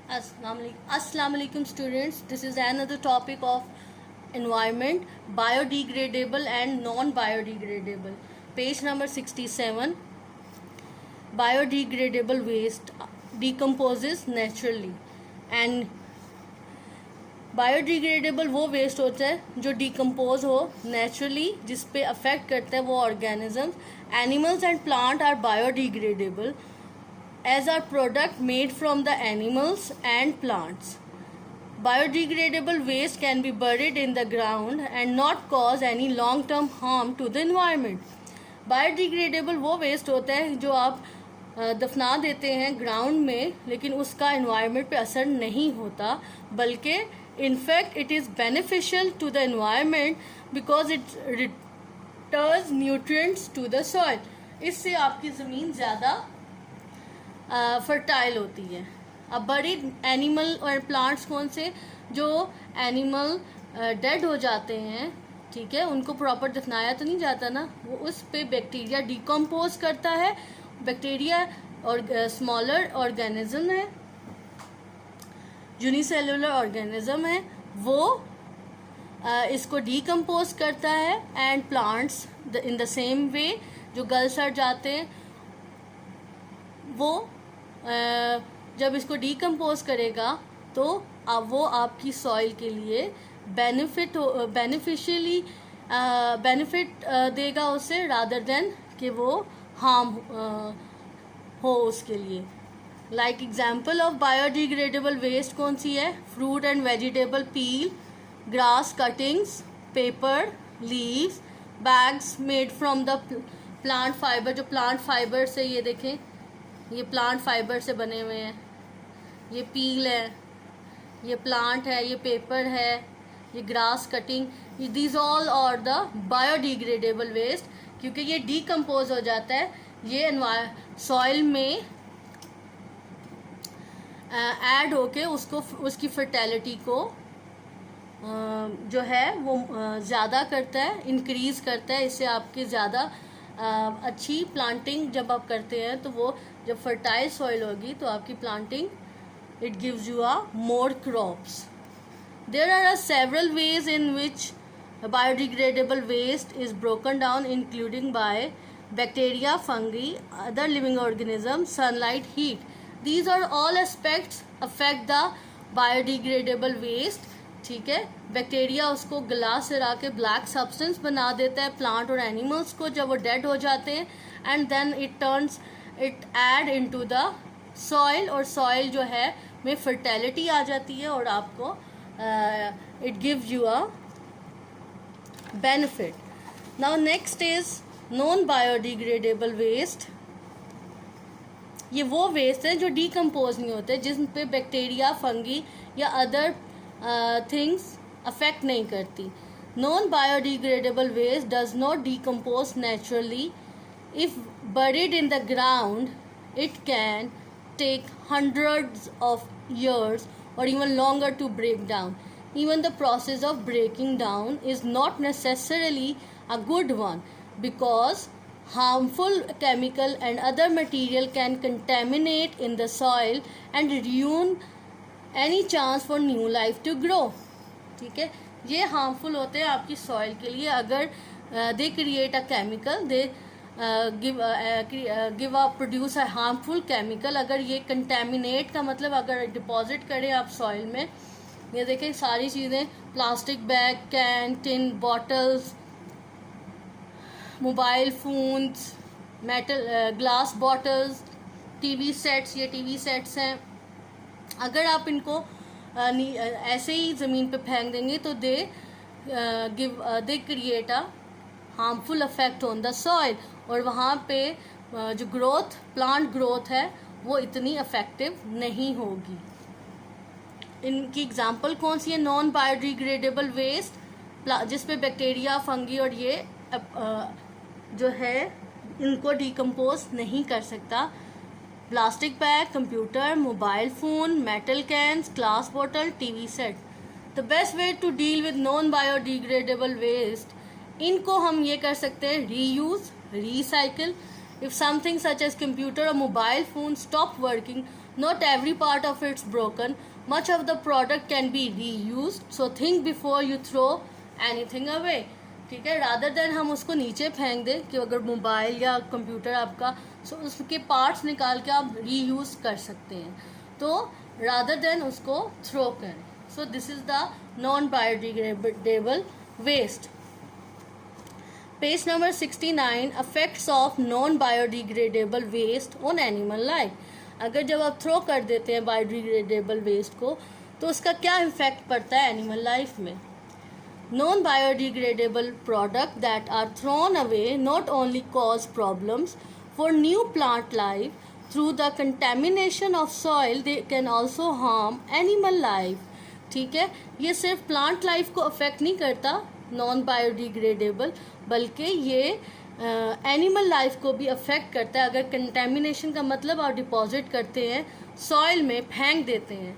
Assalamu alaikum students. This is another topic of environment, biodegradable and non-biodegradable. Page number 67. Biodegradable waste decomposes naturally and biodegradable वो waste होता है जो decompose हो naturally, जिस पे affect करता है वो organisms. Animals and plant are biodegradable as are product made from the animals and plants. Biodegradable waste can be buried in the ground and not cause any long term harm to the environment. Biodegradable वो waste होता है जो आप दफना देते हैं ground में, लेकिन उसका एनवायरनमेंट पे असर नहीं होता, बल्कि in fact it is beneficial to the environment because it returns nutrients to the soil. इससे आपकी ज़मीन ज़्यादा फर्टाइल होती है. अब बड़ी एनिमल और प्लांट्स कौन से? जो एनिमल डेड हो जाते हैं, ठीक है, उनको प्रॉपर दफनाया तो नहीं जाता ना, वो उस पे बैक्टीरिया डिकम्पोज करता है. बैक्टीरिया और स्मॉलर ऑर्गेनिज्म है, यूनिसेलुलर ऑर्गेनिज्म है, वो इसको डिकम्पोज करता है. And plants in the same way जो गल सड़ जाते हैं, वो जब इसको डिकम्पोज करेगा तो वो आपकी सॉइल के लिए बेनिफिट देगा उससे, रादर देन कि वो हार्म हो उसके लिए. Like example of biodegradable waste कौन सी है? Fruit and vegetable peel, grass cuttings, paper, leaves, bags made from the plant fibre. जो प्लांट फाइबर से, ये देखें, ये प्लांट फाइबर से बने हुए हैं. ये पील है, ये प्लांट है, ये पेपर है, ये grass cutting. These all are the biodegradable waste, क्योंकि ये डिकम्पोज हो जाता है. ये सॉइल में ऐड होके उसकी फर्टिलिटी को जो है वो ज़्यादा करता है, इंक्रीज़ करता है. इससे आपके ज़्यादा अच्छी प्लांटिंग जब आप करते हैं तो वो जब फर्टाइल सॉइल होगी तो आपकी planting it gives you a more crops. There are several ways in which biodegradable waste is broken down, including by bacteria, fungi, other living organisms, sunlight, heat. These are all aspects affect the biodegradable waste. ठीक है, bacteria उसको गला सिरा के black substance बना देता है plant और एनिमल्स को जब वो डेड हो जाते हैं, and then it add into the soil, और सॉइल जो है में फर्टिलिटी आ जाती है और आपको it gives you a benefit. Now next is non biodegradable waste. ये वो वेस्ट है जो डिकम्पोज नहीं होते, जिस पे बैक्टीरिया, फंगी या अदर थिंग्स अफेक्ट नहीं करती. Non biodegradable waste does not decompose naturally. If buried in the ground, it can take hundreds of years or even longer to break down. Even the process of breaking down is not necessarily a good one, because harmful chemical and other material can contaminate in the soil and ruin any chance for new life to grow. ठीक है, ये harmful होते हैं आपकी soil के लिए. अगर they create a chemical, they produce a harmful chemical. अगर ये कंटेमिनेट का मतलब अगर डिपॉजिट करें आप सॉइल में, ये देखें सारी चीज़ें, plastic bag, can, tin bottles, mobile phones, metal glass bottles, TV sets, ये टीवी सेट्स हैं. अगर आप इनको ऐसे ही ज़मीन पे फेंक देंगे तो they create a harmful affect on the soil, और वहाँ पे जो प्लांट ग्रोथ है वो इतनी अफेक्टिव नहीं होगी. इनकी एग्जांपल कौन सी है? नॉन बायोडिग्रेडेबल वेस्ट, जिस पे बैक्टीरिया, फंगी और ये जो है इनको डिकम्पोज नहीं कर सकता. Plastic bag, computer, mobile phone, metal cans, glass bottle, TV set. The best way to deal with non biodegradable waste, इनको हम ये कर सकते हैं reuse, recycle. If something such as computer or mobile phone stop working, Not every part of it's broken. Much of the product can be reused. So think before you throw anything away. ठीक है, rather than हम उसको नीचे फेंक दें कि अगर mobile या कंप्यूटर आपका, सो उसके पार्ट्स निकाल के आप रीयूज़ कर सकते हैं, तो रादर देन उसको थ्रो करें. So this is the non biodegradable waste. Page number 69, effects of non biodegradable waste on animal life. अगर जब आप थ्रो कर देते हैं बायोडिग्रेडेबल वेस्ट को, तो उसका क्या इफेक्ट पड़ता है एनिमल लाइफ में. Non-biodegradable products that are thrown away not only cause problems for new plant life through the contamination of soil, they can also harm animal life. ठीक है, ये सिर्फ प्लांट लाइफ को अफेक्ट नहीं करता नॉन बायोडिग्रेडेबल, बल्कि ये एनिमल लाइफ को भी अफेक्ट करता है. अगर कंटेमिनेशन का मतलब आप डिपॉजिट करते हैं सॉइल में, फेंक देते हैं.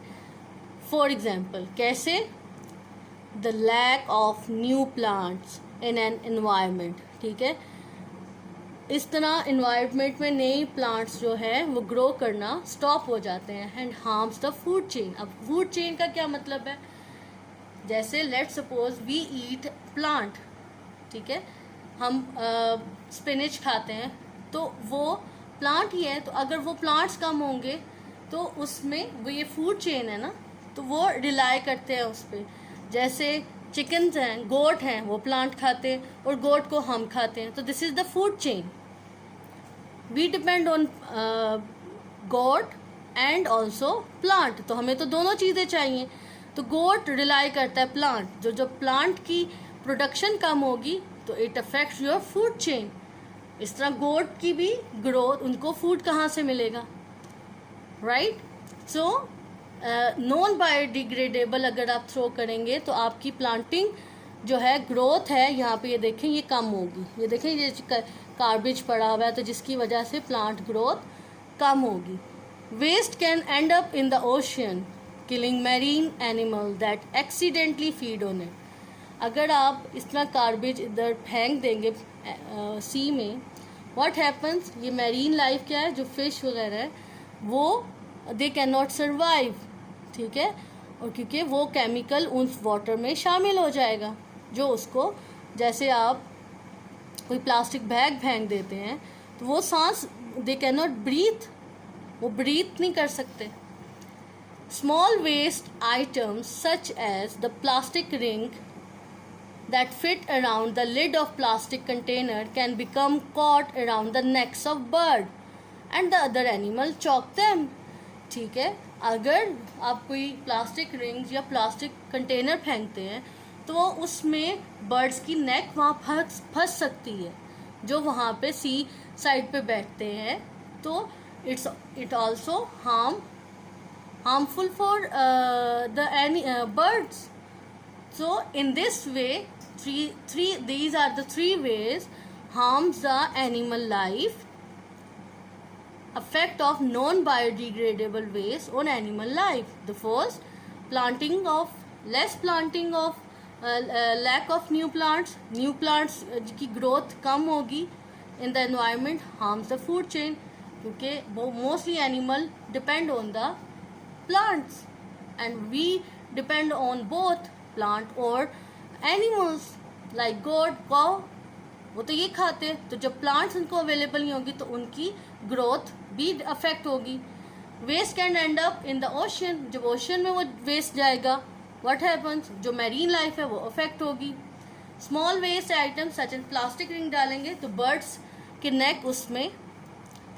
फॉर एग्जांपल, कैसे? The lack of new plants in an environment. ठीक है, इस तरह इन्वायरमेंट में नए प्लांट्स जो है वो ग्रो करना स्टॉप हो जाते हैं and harms the food chain. अब फूड चेन का क्या मतलब है? जैसे let suppose we eat plant. ठीक है, हम स्पिनिच खाते हैं, तो वो प्लांट ही है. तो अगर वो प्लांट्स कम होंगे तो उसमें वो ये फूड चेन है ना, तो वो रिलाई करते हैं उस पर. जैसे चिकन्स हैं, गोट हैं, वो प्लांट खाते हैं और गोट को हम खाते हैं. तो this is the food chain. We depend on goat and also plant. तो हमें तो दोनों चीज़ें चाहिए. तो गोट रिलाई करता है प्लांट. जो प्लांट की प्रोडक्शन कम होगी तो it affects your food chain. इस तरह गोट की भी ग्रोथ, उनको फूड कहाँ से मिलेगा, राइट? सो नॉन बायोडिग्रेडेबल अगर आप थ्रो करेंगे तो आपकी प्लांटिंग जो है, ग्रोथ है, यहाँ पे ये देखें ये कम होगी. ये देखें ये कार्बेज पड़ा हुआ है, तो जिसकी वजह से प्लांट ग्रोथ कम होगी. Waste can end up in the ocean killing marine animal that accidentally feed on it. अगर आप इस तरह कार्बेज इधर फेंक देंगे सी में, व्हाट हैपन्स, ये मैरीन लाइफ क्या है, जो फिश वगैरह है, वो दे कैन नॉट सर्वाइव. ठीक है, और क्योंकि वो केमिकल उस वाटर में शामिल हो जाएगा, जो उसको, जैसे आप कोई प्लास्टिक बैग फेंक देते हैं तो वो सांस, दे कैन नॉट ब्रीथ, वो ब्रीथ नहीं कर सकते. Small waste items such as the plastic ring that fit around the lid of plastic container can become caught around the necks of bird and the other animal choke them. ठीक है, अगर आप कोई plastic rings या plastic container फेंकते हैं तो वो उसमें बर्ड्स की नेक वहाँ फंस सकती है, जो वहाँ पे सी साइड पे बैठते हैं. तो it also harmful for the birds. So in this way, these are the three ways harms the animal life. Effect of non-biodegradable waste on animal life. The first, less planting of lack of new plants. New plants की growth कम होगी in the environment, harms the food chain, क्योंकि mostly animal depend on the plants and we depend on both plant और animals like goat, cow, वो तो ये खाते हैं. तो जब प्लांट्स उनको अवेलेबल नहीं होगी तो उनकी ग्रोथ भी अफेक्ट होगी. Waste can end up in the ocean. जब ओशन में वो वेस्ट जाएगा, व्हाट हैपन्स, जो मैरीन लाइफ है वो अफेक्ट होगी. Small waste items such as plastic ring डालेंगे तो बर्ड्स की नेक उसमें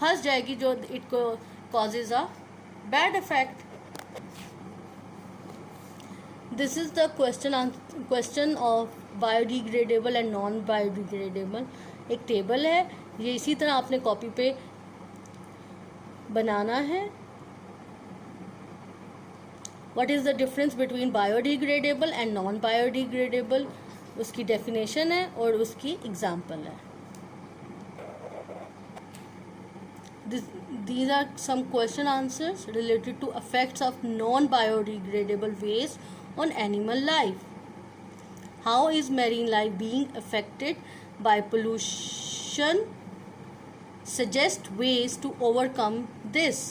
फंस जाएगी, जो इट को causes a bad effect. This is the question of biodegradable and non biodegradable. एक टेबल है, ये इसी तरह आपने कॉपी पे बनाना है. What is the difference between biodegradable and non biodegradable, उसकी डेफिनेशन है और उसकी एग्जाम्पल है. These are some question answers related to effects of non-biodegradable waste on animal life. How is marine life being affected by pollution? Suggest ways to overcome this.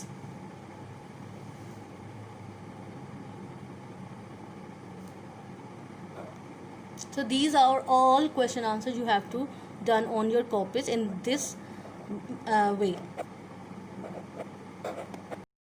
So these are all question answers you have to done on your copies in this way.